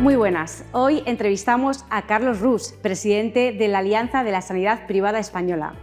Muy buenas. Hoy entrevistamos a Carlos Rus, presidente de la Alianza de la Sanidad Privada Española.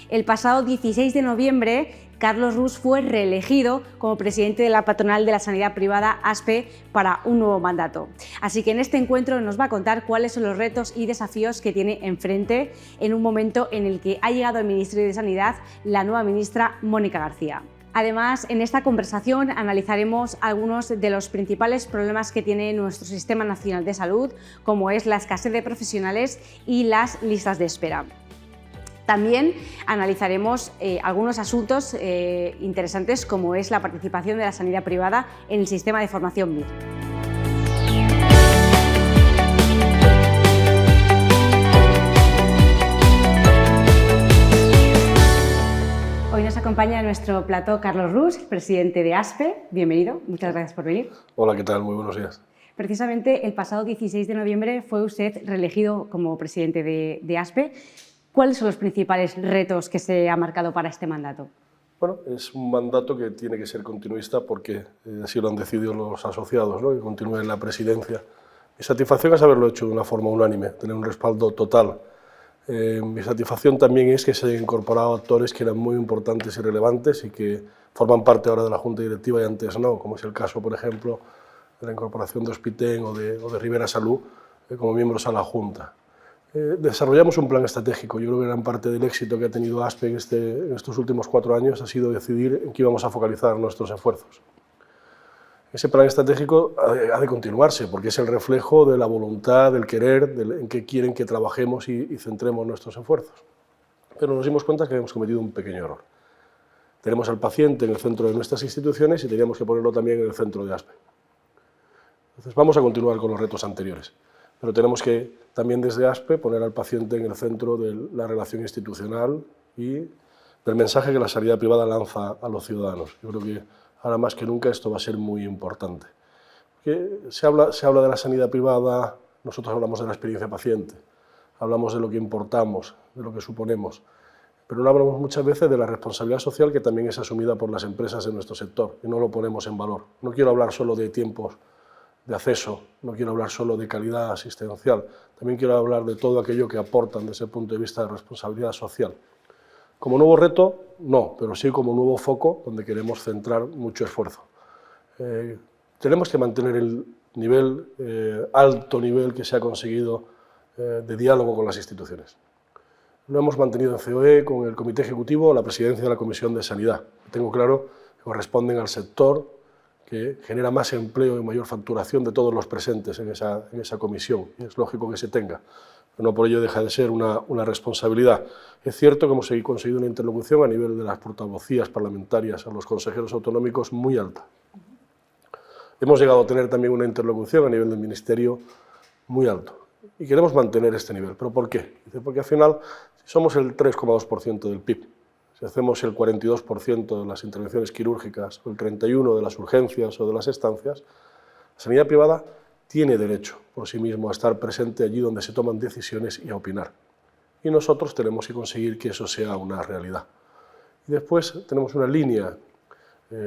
El pasado 16 de noviembre, Carlos Rus fue reelegido como presidente de la patronal de la sanidad privada ASPE para un nuevo mandato. Así que en este encuentro nos va a contar cuáles son los retos y desafíos que tiene enfrente en un momento en el que ha llegado al Ministerio de Sanidad la nueva ministra Mónica García. Además, en esta conversación analizaremos algunos de los principales problemas que tiene nuestro Sistema Nacional de Salud, como es la escasez de profesionales y las listas de espera. También analizaremos algunos asuntos interesantes, como es la participación de la sanidad privada en el sistema de formación MIR. Hoy nos acompaña en nuestro plató Carlos Rus, presidente de ASPE. Bienvenido, muchas gracias por venir. Hola, ¿qué tal? Muy buenos días. Precisamente el pasado 16 de noviembre fue usted reelegido como presidente de ASPE. ¿Cuáles son los principales retos que se ha marcado para este mandato? Bueno, es un mandato que tiene que ser continuista porque así lo han decidido los asociados, ¿no? Que continúe en la presidencia. Mi satisfacción es haberlo hecho de una forma unánime, tener un respaldo total. Mi satisfacción también es que se hayan incorporado actores que eran muy importantes y relevantes y que forman parte ahora de la Junta Directiva y antes no, como es el caso, por ejemplo, de la incorporación de Hospitén o de Rivera Salud como miembros a la Junta. Desarrollamos un plan estratégico. Yo creo que gran parte del éxito que ha tenido ASPE en estos últimos 4 años ha sido decidir en qué íbamos a focalizar nuestros esfuerzos. Ese plan estratégico ha de continuarse porque es el reflejo de la voluntad, del querer, en qué quieren que trabajemos y centremos nuestros esfuerzos. Pero nos dimos cuenta que habíamos cometido un pequeño error. Tenemos al paciente en el centro de nuestras instituciones y teníamos que ponerlo también en el centro de ASPE. Entonces vamos a continuar con los retos anteriores. Pero tenemos que también desde ASPE poner al paciente en el centro de la relación institucional y del mensaje que la sanidad privada lanza a los ciudadanos. Yo creo que ahora más que nunca esto va a ser muy importante. Porque se habla de la sanidad privada, nosotros hablamos de la experiencia paciente, hablamos de lo que importamos, de lo que suponemos, pero no hablamos muchas veces de la responsabilidad social que también es asumida por las empresas de nuestro sector, y no lo ponemos en valor. No quiero hablar solo de tiempos de acceso, no quiero hablar solo de calidad asistencial, también quiero hablar de todo aquello que aportan desde el punto de vista de responsabilidad social. Como nuevo reto, no, pero sí como nuevo foco donde queremos centrar mucho esfuerzo. Tenemos que mantener el alto nivel que se ha conseguido de diálogo con las instituciones. Lo hemos mantenido en COE, con el Comité Ejecutivo, la presidencia de la Comisión de Sanidad. Tengo claro que corresponden al sector que genera más empleo y mayor facturación de todos los presentes en esa comisión, y es lógico que se tenga, pero no por ello deja de ser una responsabilidad. Es cierto que hemos conseguido una interlocución a nivel de las portavocías parlamentarias a los consejeros autonómicos muy alta. Hemos llegado a tener también una interlocución a nivel del Ministerio muy alto, y queremos mantener este nivel. ¿Pero por qué? Porque al final, si somos el 3,2% del PIB, si hacemos el 42% de las intervenciones quirúrgicas o el 31% de las urgencias o de las estancias, la sanidad privada tiene derecho por sí mismo a estar presente allí donde se toman decisiones y a opinar. Y nosotros tenemos que conseguir que eso sea una realidad. Y después tenemos una línea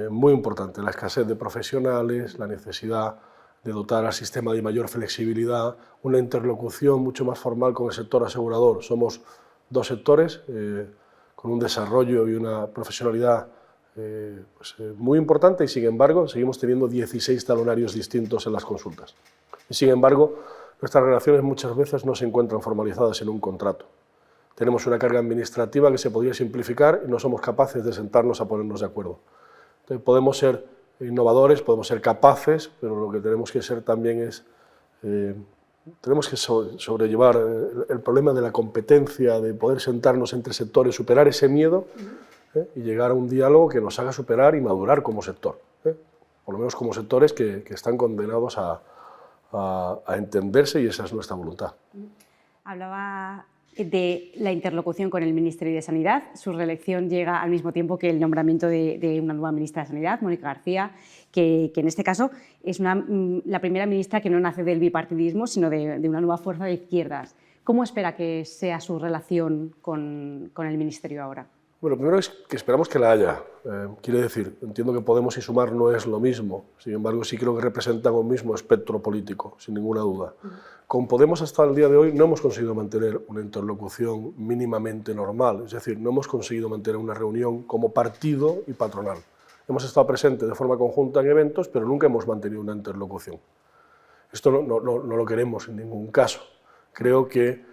muy importante, la escasez de profesionales, la necesidad de dotar al sistema de mayor flexibilidad, una interlocución mucho más formal con el sector asegurador. Somos dos sectores con un desarrollo y una profesionalidad muy importante y, sin embargo, seguimos teniendo 16 talonarios distintos en las consultas. Y, sin embargo, nuestras relaciones muchas veces no se encuentran formalizadas en un contrato. Tenemos una carga administrativa que se podría simplificar y no somos capaces de sentarnos a ponernos de acuerdo. Entonces, podemos ser innovadores, podemos ser capaces, pero lo que tenemos que ser también es tenemos que sobrellevar el problema de la competencia, de poder sentarnos entre sectores, superar ese miedo y llegar a un diálogo que nos haga superar y madurar como sector. Por lo menos como sectores que están condenados a entenderse, y esa es nuestra voluntad. Hablaba de la interlocución con el Ministerio de Sanidad. Su reelección llega al mismo tiempo que el nombramiento de una nueva ministra de Sanidad, Mónica García, que en este caso es la primera ministra que no nace del bipartidismo, sino de una nueva fuerza de izquierdas. ¿Cómo espera que sea su relación con el Ministerio ahora? Bueno, primero es que esperamos que la haya. Quiere decir, entiendo que Podemos y Sumar no es lo mismo, sin embargo sí creo que representan un mismo espectro político, sin ninguna duda. Con Podemos hasta el día de hoy no hemos conseguido mantener una interlocución mínimamente normal, es decir, no hemos conseguido mantener una reunión como partido y patronal. Hemos estado presentes de forma conjunta en eventos, pero nunca hemos mantenido una interlocución. Esto no lo queremos en ningún caso. Creo que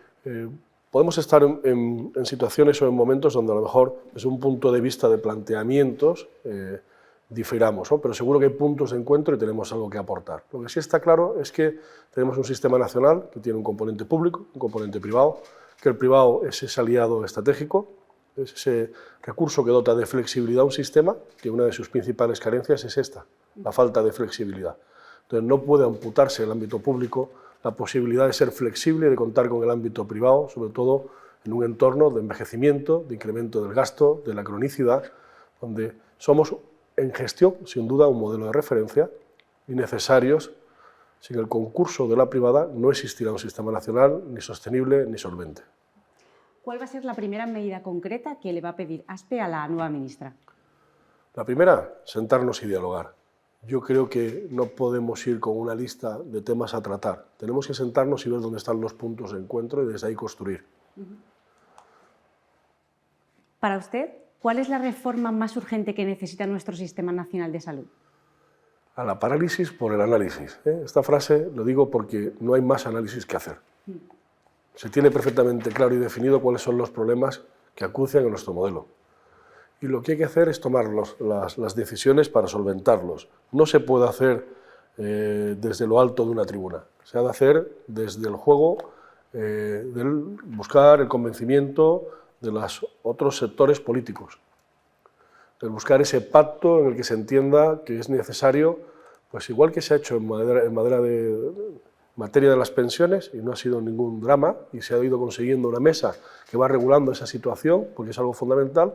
podemos estar en situaciones o en momentos donde a lo mejor desde un punto de vista de planteamientos diferamos, ¿no? Pero seguro que hay puntos de encuentro y tenemos algo que aportar. Lo que sí está claro es que tenemos un sistema nacional que tiene un componente público, un componente privado, que el privado es ese aliado estratégico, es ese recurso que dota de flexibilidad a un sistema, que una de sus principales carencias es esta, la falta de flexibilidad. Entonces no puede amputarse el ámbito público la posibilidad de ser flexible y de contar con el ámbito privado, sobre todo en un entorno de envejecimiento, de incremento del gasto, de la cronicidad, donde somos en gestión, sin duda, un modelo de referencia y necesarios. Sin el concurso de la privada no existirá un sistema nacional ni sostenible ni solvente. ¿Cuál va a ser la primera medida concreta que le va a pedir ASPE a la nueva ministra? La primera, sentarnos y dialogar. Yo creo que no podemos ir con una lista de temas a tratar. Tenemos que sentarnos y ver dónde están los puntos de encuentro y desde ahí construir. Para usted, ¿cuál es la reforma más urgente que necesita nuestro Sistema Nacional de Salud? A la parálisis por el análisis. Esta frase lo digo porque no hay más análisis que hacer. Se tiene perfectamente claro y definido cuáles son los problemas que acucian en nuestro modelo. Y lo que hay que hacer es tomar las decisiones para solventarlos. No se puede hacer desde lo alto de una tribuna. Se ha de hacer desde el juego, del buscar el convencimiento de los otros sectores políticos, del buscar ese pacto en el que se entienda que es necesario, pues igual que se ha hecho en materia de las pensiones, y no ha sido ningún drama, y se ha ido consiguiendo una mesa que va regulando esa situación, porque es algo fundamental.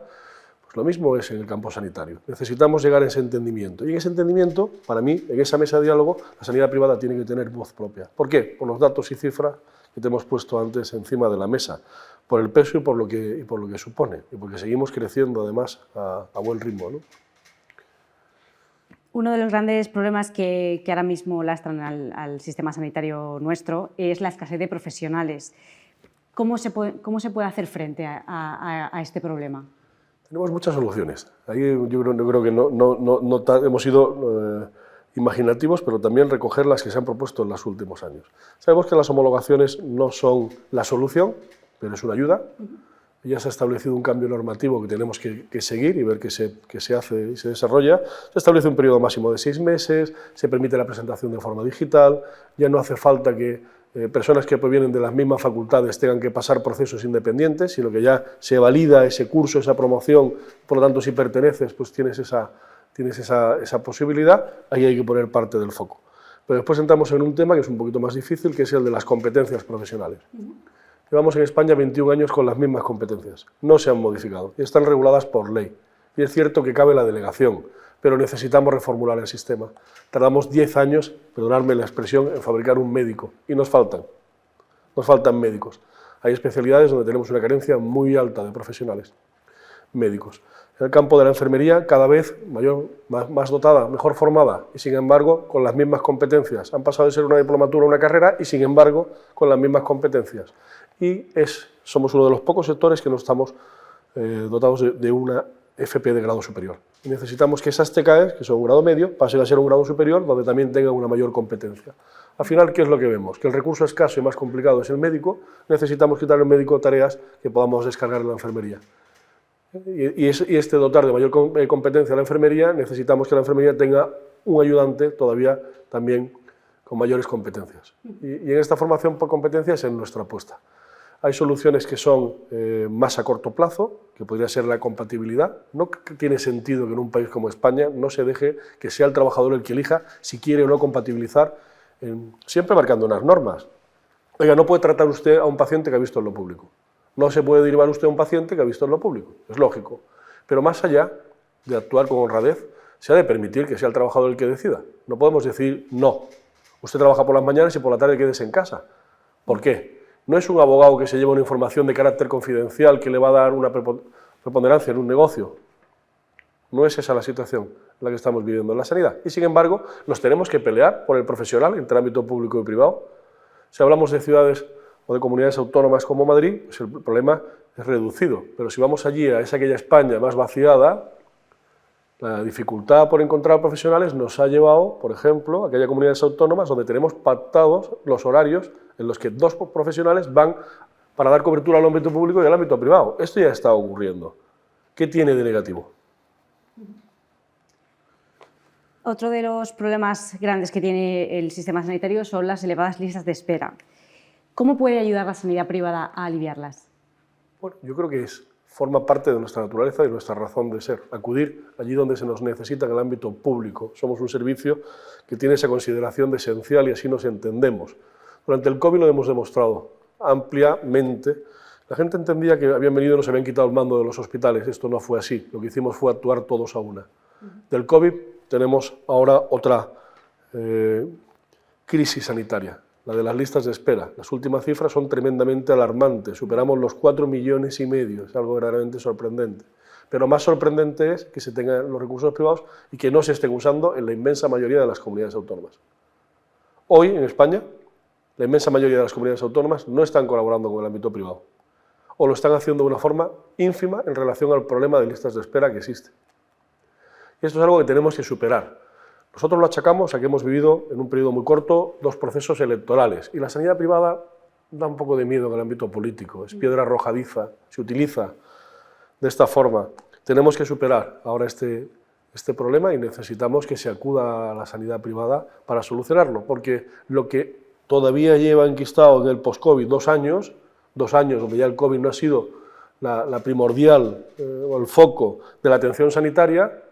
Pues lo mismo es en el campo sanitario. Necesitamos llegar a ese entendimiento. Y en ese entendimiento, para mí, en esa mesa de diálogo, la sanidad privada tiene que tener voz propia. ¿Por qué? Por los datos y cifras que te hemos puesto antes encima de la mesa, por el peso y por lo que supone, y porque seguimos creciendo además a buen ritmo, ¿no? Uno de los grandes problemas que ahora mismo lastran al sistema sanitario nuestro es la escasez de profesionales. ¿Cómo se puede hacer frente a este problema? Tenemos muchas soluciones. Ahí yo creo que no hemos sido imaginativos, pero también recoger las que se han propuesto en los últimos años. Sabemos que las homologaciones no son la solución, pero es una ayuda. Ya se ha establecido un cambio normativo que tenemos que seguir y ver que se hace y se desarrolla. Se establece un periodo máximo de 6 meses, se permite la presentación de forma digital, ya no hace falta que personas que provienen de las mismas facultades tengan que pasar procesos independientes, sino que ya se valida ese curso, esa promoción, por lo tanto si perteneces pues tienes esa posibilidad, ahí hay que poner parte del foco. Pero después entramos en un tema que es un poquito más difícil, que es el de las competencias profesionales. Llevamos en España 21 años con las mismas competencias, no se han modificado y están reguladas por ley. Y es cierto que cabe la delegación, pero necesitamos reformular el sistema. Tardamos 10 años, perdonadme la expresión, en fabricar un médico y nos faltan médicos. Hay especialidades donde tenemos una carencia muy alta de profesionales médicos. En el campo de la enfermería, cada vez más dotada, mejor formada y sin embargo con las mismas competencias. Han pasado de ser una diplomatura a una carrera y sin embargo con las mismas competencias. Y somos uno de los pocos sectores que no estamos dotados de una FP de grado superior. Y necesitamos que esas TCAEs, que son un grado medio, pasen a ser un grado superior donde también tengan una mayor competencia. Al final, ¿qué es lo que vemos? Que el recurso escaso y más complicado es el médico, necesitamos quitar al médico tareas que podamos descargar en la enfermería. Y dotar de mayor competencia a la enfermería, necesitamos que la enfermería tenga un ayudante todavía también con mayores competencias. Y en esta formación por competencias es nuestra apuesta. Hay soluciones que son más a corto plazo, que podría ser la compatibilidad. No tiene sentido que en un país como España no se deje que sea el trabajador el que elija si quiere o no compatibilizar, siempre marcando unas normas. Oiga, no puede tratar usted a un paciente que ha visto en lo público. No se puede derivar usted a un paciente que ha visto en lo público, es lógico. Pero más allá de actuar con honradez, se ha de permitir que sea el trabajador el que decida. No podemos decir, no, usted trabaja por las mañanas y por la tarde quédese en casa. ¿Por qué? No es un abogado que se lleva una información de carácter confidencial que le va a dar preponderancia en un negocio. No es esa la situación en la que estamos viviendo en la sanidad. Y sin embargo, nos tenemos que pelear por el profesional entre ámbito público y privado. Si hablamos de ciudades o de comunidades autónomas como Madrid, pues el problema es reducido. Pero si vamos allí a aquella España más vaciada, la dificultad por encontrar profesionales nos ha llevado, por ejemplo, a aquellas comunidades autónomas donde tenemos pactados los horarios en los que 2 profesionales van para dar cobertura al ámbito público y al ámbito privado. Esto ya está ocurriendo. ¿Qué tiene de negativo? Otro de los problemas grandes que tiene el sistema sanitario son las elevadas listas de espera. ¿Cómo puede ayudar la sanidad privada a aliviarlas? Bueno, yo creo que forma parte de nuestra naturaleza y de nuestra razón de ser. Acudir allí donde se nos necesita en el ámbito público. Somos un servicio que tiene esa consideración de esencial y así nos entendemos. Durante el COVID lo hemos demostrado ampliamente. La gente entendía que habían venido y nos habían quitado el mando de los hospitales. Esto no fue así. Lo que hicimos fue actuar todos a una. Del COVID tenemos ahora otra crisis sanitaria, la de las listas de espera. Las últimas cifras son tremendamente alarmantes. Superamos los 4,5 millones, es algo verdaderamente sorprendente. Pero más sorprendente es que se tengan los recursos privados y que no se estén usando en la inmensa mayoría de las comunidades autónomas. Hoy, en España, la inmensa mayoría de las comunidades autónomas no están colaborando con el ámbito privado, o lo están haciendo de una forma ínfima en relación al problema de listas de espera que existe. Y esto es algo que tenemos que superar. Nosotros lo achacamos a que hemos vivido en un periodo muy corto 2 procesos electorales, y la sanidad privada da un poco de miedo en el ámbito político, es piedra arrojadiza, se utiliza de esta forma. Tenemos que superar ahora este problema y necesitamos que se acuda a la sanidad privada para solucionarlo, porque lo que todavía lleva enquistado en el post-COVID 2 años donde ya el COVID no ha sido la primordial o el foco de la atención sanitaria,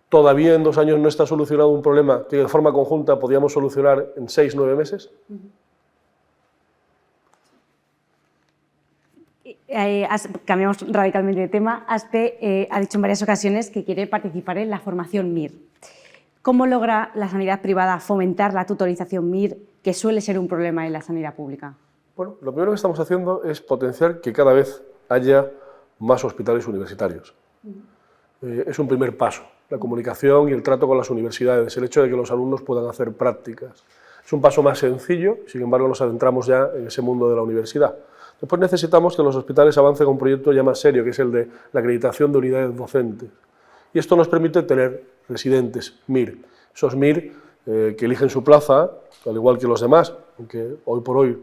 todavía en 2 años no está solucionado un problema que de forma conjunta podíamos solucionar en 6-9 meses. Cambiamos radicalmente de tema. ASPE ha dicho en varias ocasiones que quiere participar en la formación MIR. ¿Cómo logra la sanidad privada fomentar la tutorización MIR, que suele ser un problema en la sanidad pública? Bueno, lo primero que estamos haciendo es potenciar que cada vez haya más hospitales universitarios. Es un primer paso, la comunicación y el trato con las universidades, el hecho de que los alumnos puedan hacer prácticas. Es un paso más sencillo, sin embargo nos adentramos ya en ese mundo de la universidad. Después necesitamos que los hospitales avancen con un proyecto ya más serio, que es el de la acreditación de unidades docentes. Y esto nos permite tener residentes MIR. Esos MIR que eligen su plaza, al igual que los demás, aunque hoy por hoy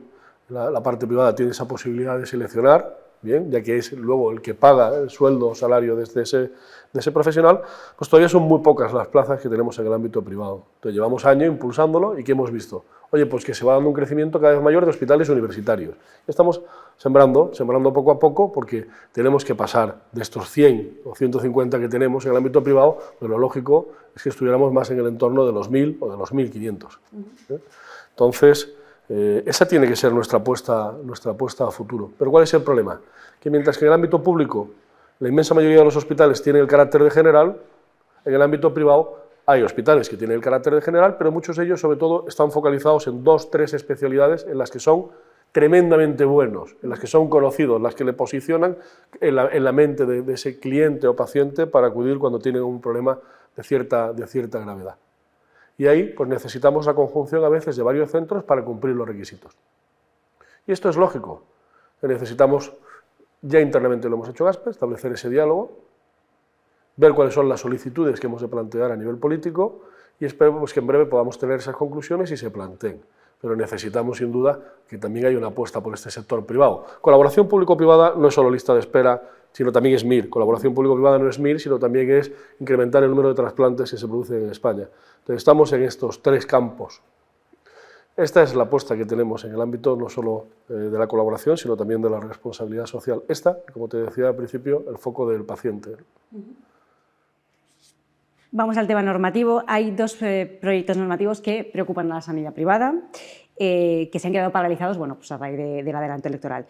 la parte privada tiene esa posibilidad de seleccionar, bien, ya que es luego el que paga el sueldo o salario de ese profesional, pues todavía son muy pocas las plazas que tenemos en el ámbito privado. Entonces llevamos años impulsándolo y ¿qué hemos visto? Oye, pues que se va dando un crecimiento cada vez mayor de hospitales universitarios. Estamos sembrando poco a poco porque tenemos que pasar de estos 100 o 150 que tenemos en el ámbito privado, pues lo lógico es que estuviéramos más en el entorno de los 1.000 o de los 1.500. Entonces, esa tiene que ser nuestra apuesta a futuro. Pero ¿cuál es el problema? Que mientras que en el ámbito público la inmensa mayoría de los hospitales tienen el carácter de general, en el ámbito privado hay hospitales que tienen el carácter de general, pero muchos de ellos sobre todo están focalizados en 2-3 especialidades en las que son tremendamente buenos, en las que son conocidos, en las que le posicionan en la mente de ese cliente o paciente para acudir cuando tienen un problema de cierta gravedad. Y ahí pues necesitamos la conjunción a veces de varios centros para cumplir los requisitos. Y esto es lógico, que necesitamos, ya internamente lo hemos hecho en ASPE, establecer ese diálogo, ver cuáles son las solicitudes que hemos de plantear a nivel político y esperemos que en breve podamos tener esas conclusiones y se planteen. Pero necesitamos sin duda que también haya una apuesta por este sector privado. Colaboración público-privada no es solo lista de espera, sino también es MIR. Colaboración público-privada no es MIR, sino también es incrementar el número de trasplantes que se producen en España. Entonces estamos en estos 3 campos. Esta es la apuesta que tenemos en el ámbito no solo de la colaboración, sino también de la responsabilidad social. Esta, como te decía al principio, el foco del paciente. Vamos al tema normativo. Hay 2 proyectos normativos que preocupan a la sanidad privada, que se han quedado paralizados pues a raíz del adelanto electoral.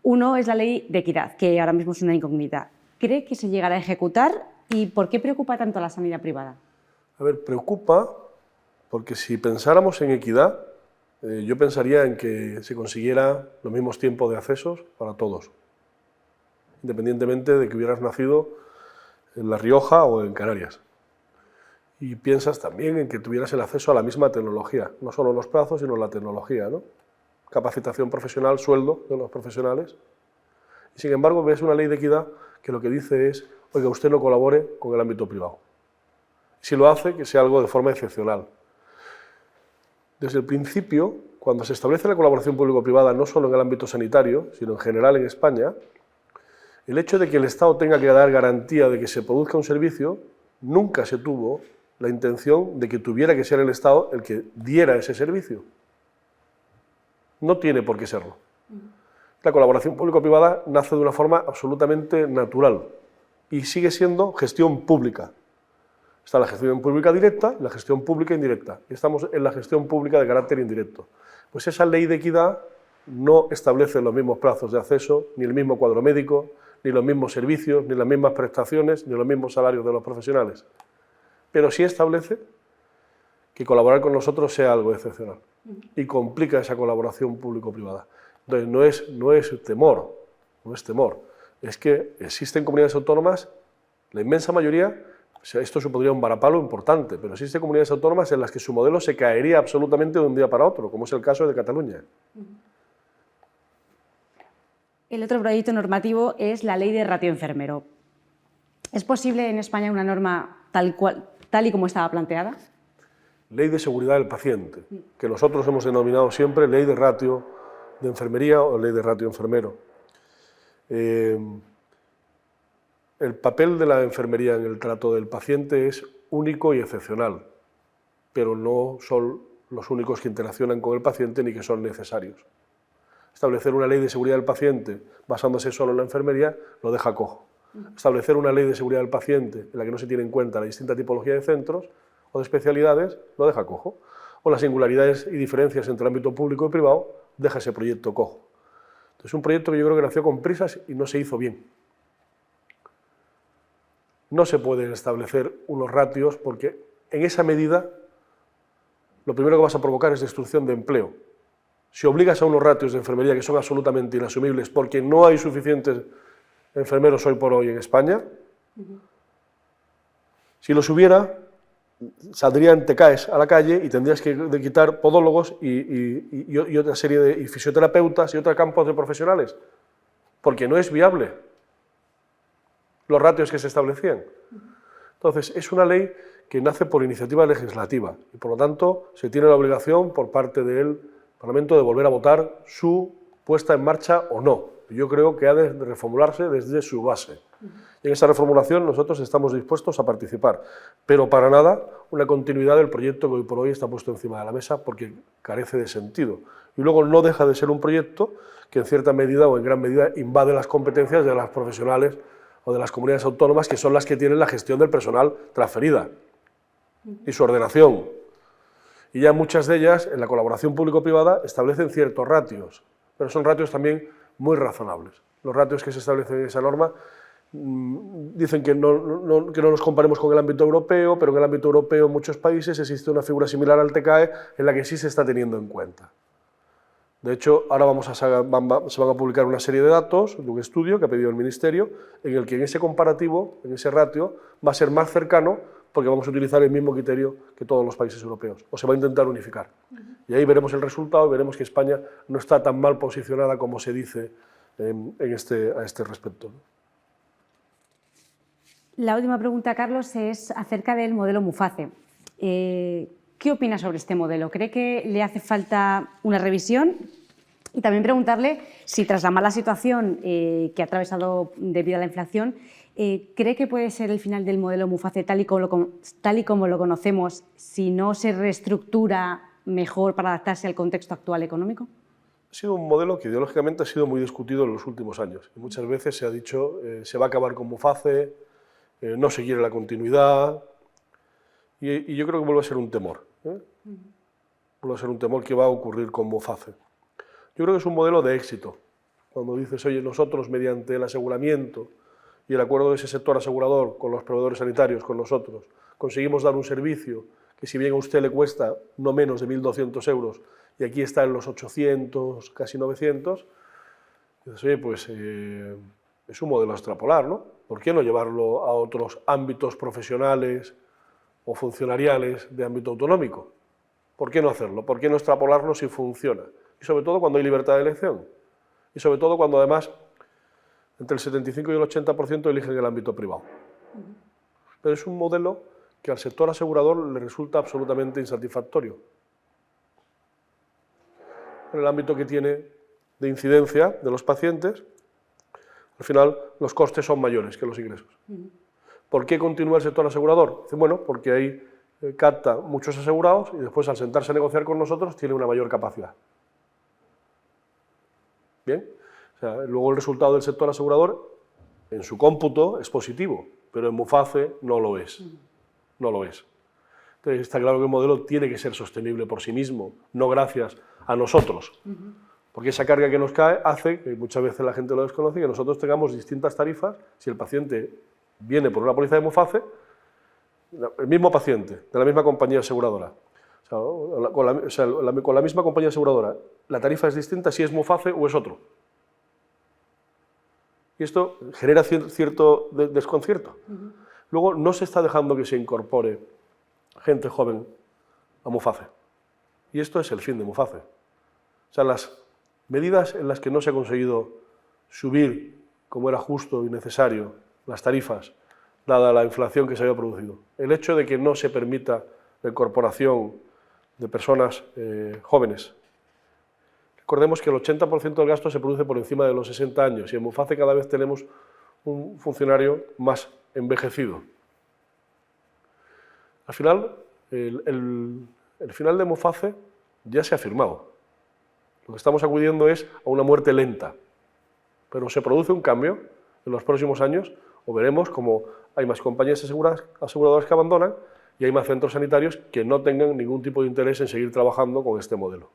Uno es la ley de equidad, que ahora mismo es una incógnita. ¿Cree que se llegará a ejecutar y por qué preocupa tanto a la sanidad privada? A ver, preocupa porque si pensáramos en equidad, yo pensaría en que se consiguiera los mismos tiempos de accesos para todos. independientemente de que hubieras nacido en La Rioja o en Canarias. Y piensas también en que tuvieras el acceso a la misma tecnología, no solo los plazos, sino la tecnología, ¿no? Capacitación profesional, sueldo de los profesionales. Y sin embargo, ves una ley de equidad que lo que dice es, oiga, usted no colabore con el ámbito privado. Si lo hace, que sea algo de forma excepcional. Desde el principio, cuando se establece la colaboración público-privada, no solo en el ámbito sanitario, sino en general en España, el hecho de que el Estado tenga que dar garantía de que se produzca un servicio, nunca se tuvo la intención de que tuviera que ser el Estado el que diera ese servicio. No tiene por qué serlo. La colaboración público-privada nace de una forma absolutamente natural y sigue siendo gestión pública. Está la gestión pública directa y la gestión pública indirecta. Y estamos en la gestión pública de carácter indirecto. Pues esa ley de equidad no establece los mismos plazos de acceso, ni el mismo cuadro médico, ni los mismos servicios, ni las mismas prestaciones, ni los mismos salarios de los profesionales. Pero sí establece que colaborar con nosotros sea algo excepcional y complica esa colaboración público-privada. Entonces no es temor, es que existen comunidades autónomas, la inmensa mayoría, esto supondría un varapalo importante, pero existen comunidades autónomas en las que su modelo se caería absolutamente de un día para otro, como es el caso de Cataluña. El otro proyecto normativo es la ley de ratio enfermero. ¿Es posible en España una norma tal y como estaba planteada? Ley de seguridad del paciente, que nosotros hemos denominado siempre ley de ratio de enfermería o ley de ratio enfermero. El papel de la enfermería en el trato del paciente es único y excepcional, pero no son los únicos que interaccionan con el paciente ni que son necesarios. Establecer una ley de seguridad del paciente basándose solo en la enfermería lo deja cojo. Establecer una ley de seguridad del paciente en la que no se tiene en cuenta la distinta tipología de centros o de especialidades lo deja cojo. O las singularidades y diferencias entre el ámbito público y privado deja ese proyecto cojo. Entonces, es un proyecto que yo creo que nació con prisas y no se hizo bien. No se pueden establecer unos ratios porque en esa medida lo primero que vas a provocar es destrucción de empleo. Si obligas a unos ratios de enfermería que son absolutamente inasumibles porque no hay suficientes enfermeros hoy por hoy en España, si los hubiera, saldrían TCAEs a la calle y tendrías que quitar podólogos y otra serie de fisioterapeutas y otros campos de profesionales, porque no es viable los ratios que se establecían. Entonces, es una ley que nace por iniciativa legislativa y, por lo tanto, se tiene la obligación por parte del Parlamento de volver a votar su puesta en marcha o no. Yo creo que ha de reformularse desde su base. Y en esa reformulación nosotros estamos dispuestos a participar, pero para nada una continuidad del proyecto que hoy por hoy está puesto encima de la mesa porque carece de sentido. Y luego no deja de ser un proyecto que en cierta medida o en gran medida invade las competencias de las profesionales o de las comunidades autónomas, que son las que tienen la gestión del personal transferida y su ordenación. Y ya muchas de ellas, en la colaboración público-privada, establecen ciertos ratios, pero son ratios también muy razonables. Los ratios que se establecen en esa norma dicen que no nos comparemos con el ámbito europeo, pero en el ámbito europeo en muchos países existe una figura similar al TCAE en la que sí se está teniendo en cuenta. De hecho, ahora se van a publicar una serie de datos de un estudio que ha pedido el Ministerio, en el que en ese comparativo, en ese ratio, va a ser más cercano porque vamos a utilizar el mismo criterio que todos los países europeos, o se va a intentar unificar. Y ahí veremos el resultado y veremos que España no está tan mal posicionada como se dice a este respecto. La última pregunta, Carlos, es acerca del modelo Muface. ¿Qué opina sobre este modelo? ¿Cree que le hace falta una revisión? Y también preguntarle si tras la mala situación que ha atravesado debido a la inflación, ¿cree que puede ser el final del modelo Muface tal y como lo conocemos si no se reestructura mejor para adaptarse al contexto actual económico? Ha sido un modelo que ideológicamente ha sido muy discutido en los últimos años. Y muchas veces se ha dicho se va a acabar con Muface, no se quiere la continuidad. Y yo creo que vuelve a ser un temor. Vuelve a ser un temor que va a ocurrir con Muface. Yo creo que es un modelo de éxito. Cuando dices, oye, nosotros mediante el aseguramiento y el acuerdo de ese sector asegurador con los proveedores sanitarios, con nosotros, conseguimos dar un servicio que si bien a usted le cuesta no menos de 1.200 euros y aquí está en los 800, casi 900, dices, oye, pues es un modelo a extrapolar, ¿no? ¿Por qué no llevarlo a otros ámbitos profesionales o funcionariales de ámbito autonómico? ¿Por qué no hacerlo? ¿Por qué no extrapolarlo si funciona? Y sobre todo cuando hay libertad de elección. Y sobre todo cuando además entre el 75 y el 80% eligen el ámbito privado. Pero es un modelo que al sector asegurador le resulta absolutamente insatisfactorio. En el ámbito que tiene de incidencia de los pacientes, al final los costes son mayores que los ingresos. ¿Por qué continúa el sector asegurador? Dicen, bueno, porque ahí capta muchos asegurados y después al sentarse a negociar con nosotros tiene una mayor capacidad. ¿Bien? O sea, luego el resultado del sector asegurador en su cómputo es positivo, pero en Muface no lo es. No lo es. Entonces está claro que el modelo tiene que ser sostenible por sí mismo, no gracias a nosotros. Porque esa carga que nos cae hace, que muchas veces la gente lo desconoce, que nosotros tengamos distintas tarifas. Si el paciente viene por una póliza de Muface, el mismo paciente, de la misma compañía aseguradora, con la misma compañía aseguradora, la tarifa es distinta si es Muface o es otro. Y esto genera cierto desconcierto. Luego, no se está dejando que se incorpore gente joven a Muface. Y esto es el fin de Muface. O sea, las medidas en las que no se ha conseguido subir, como era justo y necesario, las tarifas, dada la inflación que se había producido. El hecho de que no se permita la incorporación de personas jóvenes. Recordemos que el 80% del gasto se produce por encima de los 60 años y en Muface cada vez tenemos un funcionario más envejecido. Al final, el final de Muface ya se ha firmado. Lo que estamos acudiendo es a una muerte lenta, pero se produce un cambio en los próximos años o veremos como hay más compañías aseguradoras que abandonan y hay más centros sanitarios que no tengan ningún tipo de interés en seguir trabajando con este modelo.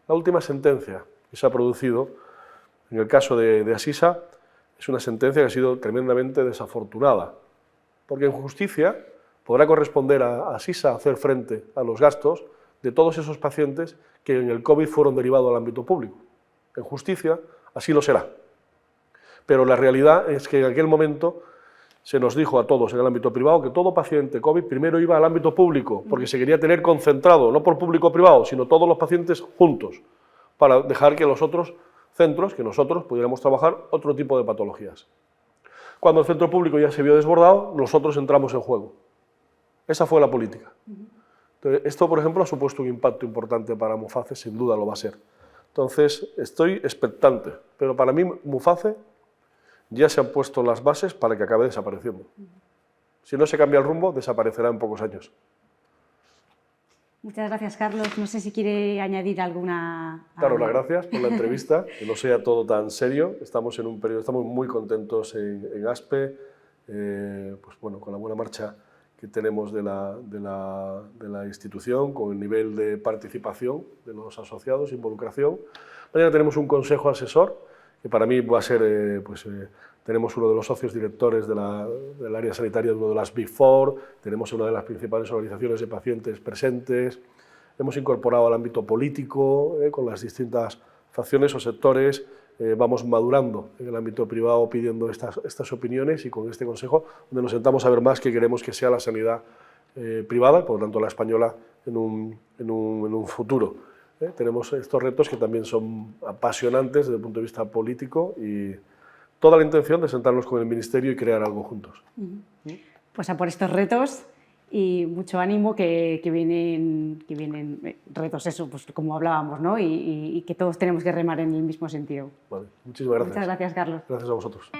La última sentencia que se ha producido en el caso de Asisa es una sentencia que ha sido tremendamente desafortunada, porque en justicia podrá corresponder a Asisa hacer frente a los gastos de todos esos pacientes que en el COVID fueron derivados al ámbito público. En justicia así lo será. Pero la realidad es que en aquel momento se nos dijo a todos en el ámbito privado que todo paciente COVID primero iba al ámbito público, porque se quería tener concentrado, no por público-privado, sino todos los pacientes juntos, para dejar que los otros centros, que nosotros pudiéramos trabajar otro tipo de patologías. Cuando el centro público ya se vio desbordado, nosotros entramos en juego. Esa fue la política. Entonces, esto, por ejemplo, ha supuesto un impacto importante para Muface, sin duda lo va a ser. Entonces, estoy expectante, pero para mí Muface ya se han puesto las bases para que acabe desapareciendo. Si no se cambia el rumbo, desaparecerá en pocos años. Muchas gracias, Carlos. No sé si quiere añadir alguna... Daros las gracias por la entrevista, que no sea todo tan serio. Estamos en un periodo, estamos muy contentos en ASPE, pues bueno, con la buena marcha que tenemos de la institución, con el nivel de participación de los asociados, involucración. Mañana tenemos un consejo asesor, que para mí va a ser, tenemos uno de los socios directores del área sanitaria de una de las Big Four, tenemos una de las principales organizaciones de pacientes presentes, hemos incorporado al ámbito político, con las distintas facciones o sectores, vamos madurando en el ámbito privado pidiendo estas opiniones y con este consejo, donde nos sentamos a ver más que queremos que sea la sanidad privada, por lo tanto la española en un futuro. Tenemos estos retos que también son apasionantes desde el punto de vista político y toda la intención de sentarnos con el Ministerio y crear algo juntos. Pues a por estos retos y mucho ánimo que vienen retos, eso, pues como hablábamos, ¿no? Y que todos tenemos que remar en el mismo sentido. Vale, muchísimas gracias. Muchas gracias, Carlos. Gracias a vosotros.